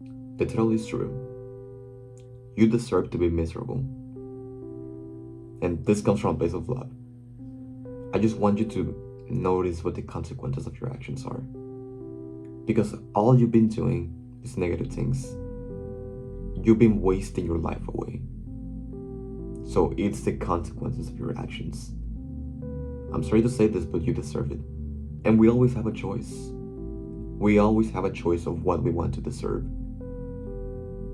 Literally is true. You deserve to be miserable. And this comes from a place of love. I just want you to notice what the consequences of your actions are. Because all you've been doing is negative things. You've been wasting your life away. So it's the consequences of your actions. I'm sorry to say this, but you deserve it. And we always have a choice. We always have a choice of what we want to deserve.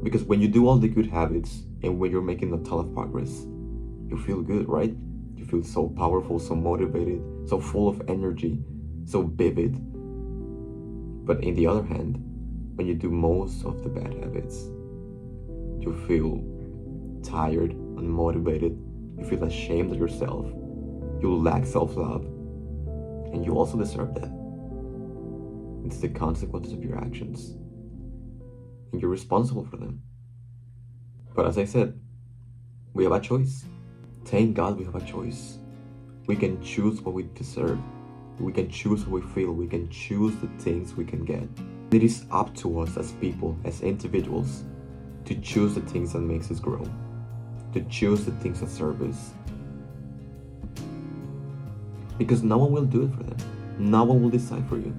Because when you do all the good habits and when you're making a ton of progress, you feel good, right? You feel so powerful, so motivated, so full of energy, so vivid. But in the other hand, when you do most of the bad habits, you feel tired, unmotivated, you feel ashamed of yourself, you lack self-love, and you also deserve that. It's the consequences of your actions, and you're responsible for them. But as I said, we have a choice. Thank God we have a choice. We can choose what we deserve. We can choose how we feel. We can choose the things we can get. It is up to us as people, as individuals, to choose the things that makes us grow, to choose the things that serve us. Because no one will do it for them. No one will decide for you.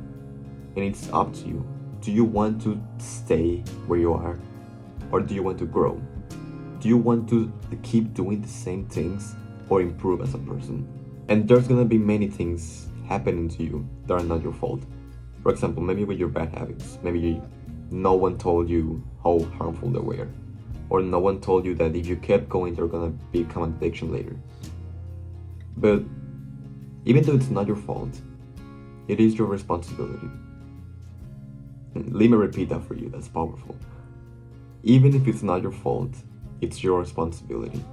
And it's up to you. Do you want to stay where you are? Or do you want to grow? Do you want to keep doing the same things or improve as a person? And there's gonna be many things happening to you that are not your fault. For example, maybe with your bad habits, maybe no one told you how harmful they were, or no one told you that if you kept going, they're gonna become an addiction later. But even though it's not your fault, it is your responsibility. And let me repeat that for you, that's powerful. Even if it's not your fault, it's your responsibility.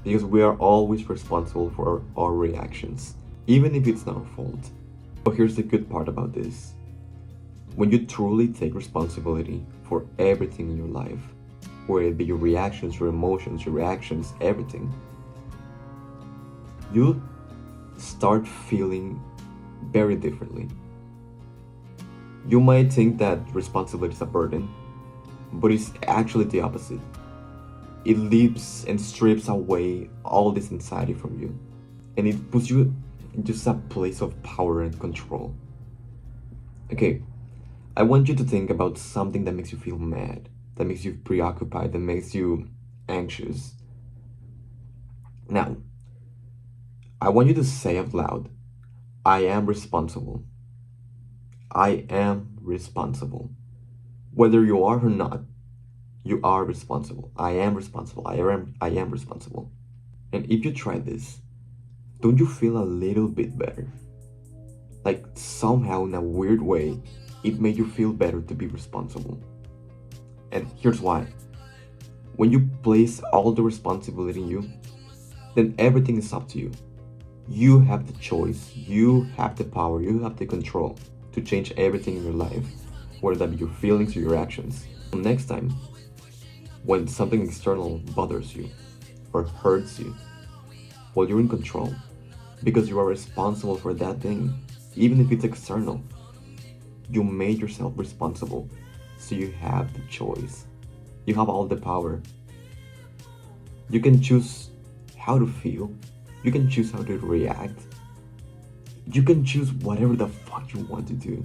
Because we are always responsible for our reactions, even if it's not our fault. But here's the good part about this. When you truly take responsibility for everything in your life, whether it be your reactions, your emotions, your reactions, everything, you start feeling very differently. You might think that responsibility is a burden, but it's actually the opposite. It leaves and strips away all this anxiety from you, and it puts you in just a place of power and control. Okay, I want you to think about something that makes you feel mad, that makes you preoccupied, that makes you anxious. Now, I want you to say out loud, I am responsible. I am responsible. Whether you are or not, you are responsible. I am responsible. I am responsible. And if you try this, don't you feel a little bit better? Like somehow in a weird way, it made you feel better to be responsible. And here's why. When you place all the responsibility in you, then everything is up to you. You have the choice, you have the power, you have the control to change everything in your life, whether that be your feelings or your actions. Next time, when something external bothers you or hurts you, well, you're in control because you are responsible for that thing, even if it's external. You made yourself responsible, so you have the choice. You have all the power. You can choose how to feel. You can choose how to react. You can choose whatever the fuck you want to do.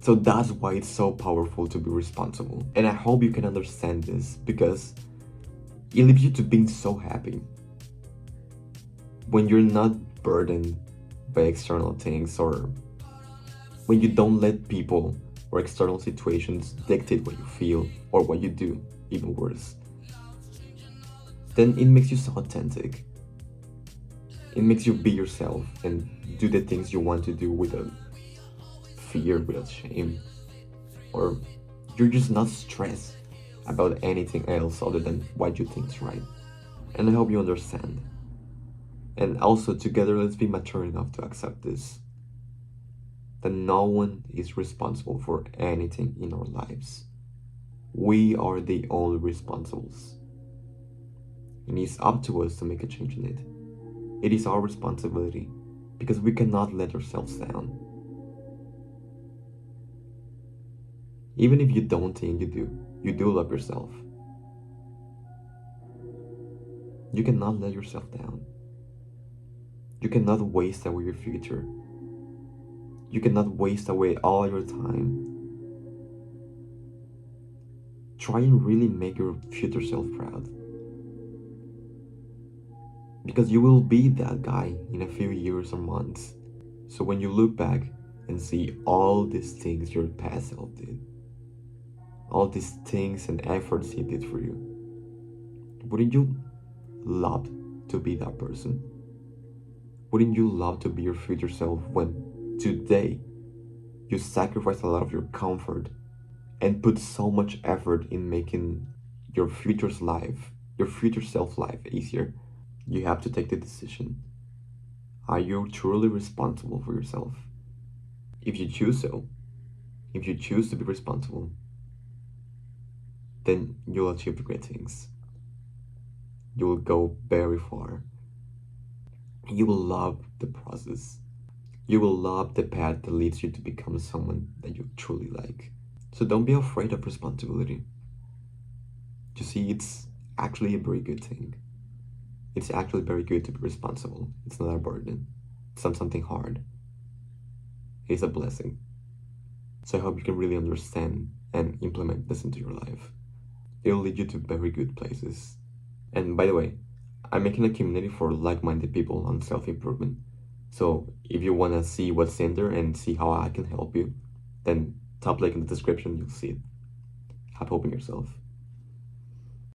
So that's why it's so powerful to be responsible. And I hope you can understand this because it leads you to being so happy. When you're not burdened by external things, or when you don't let people or external situations dictate what you feel or what you do, even worse, then it makes you so authentic. It makes you be yourself and do the things you want to do without fear, without shame, or you're just not stressed about anything else other than what you think is right. And I hope you understand. And also, together, let's be mature enough to accept this, that no one is responsible for anything in our lives. We are the only responsibles. And it's up to us to make a change in it. It is our responsibility because we cannot let ourselves down. Even if you don't think you do love yourself. You cannot let yourself down. You cannot waste away your future. You cannot waste away all your time. Try and really make your future self proud. Because you will be that guy in a few years or months. So when you look back and see all these things your past self did, all these things and efforts he did for you, wouldn't you love to be that person? Wouldn't you love to be your future self when today you sacrifice a lot of your comfort and put so much effort in making your future's life, your future self life easier? You have to take the decision. Are you truly responsible for yourself? If you choose so, if you choose to be responsible, then you'll achieve the great things. You will go very far. You will love the process. You will love the path that leads you to become someone that you truly like. So don't be afraid of responsibility. You see, it's actually a very good thing. It's actually very good to be responsible. It's not a burden. It's not something hard. It's a blessing. So I hope you can really understand and implement this into your life. It'll lead you to very good places. And by the way, I'm making a community for like-minded people on self-improvement. So if you want to see what's in there and see how I can help you, then top link in the description, you'll see it. Have hope in yourself.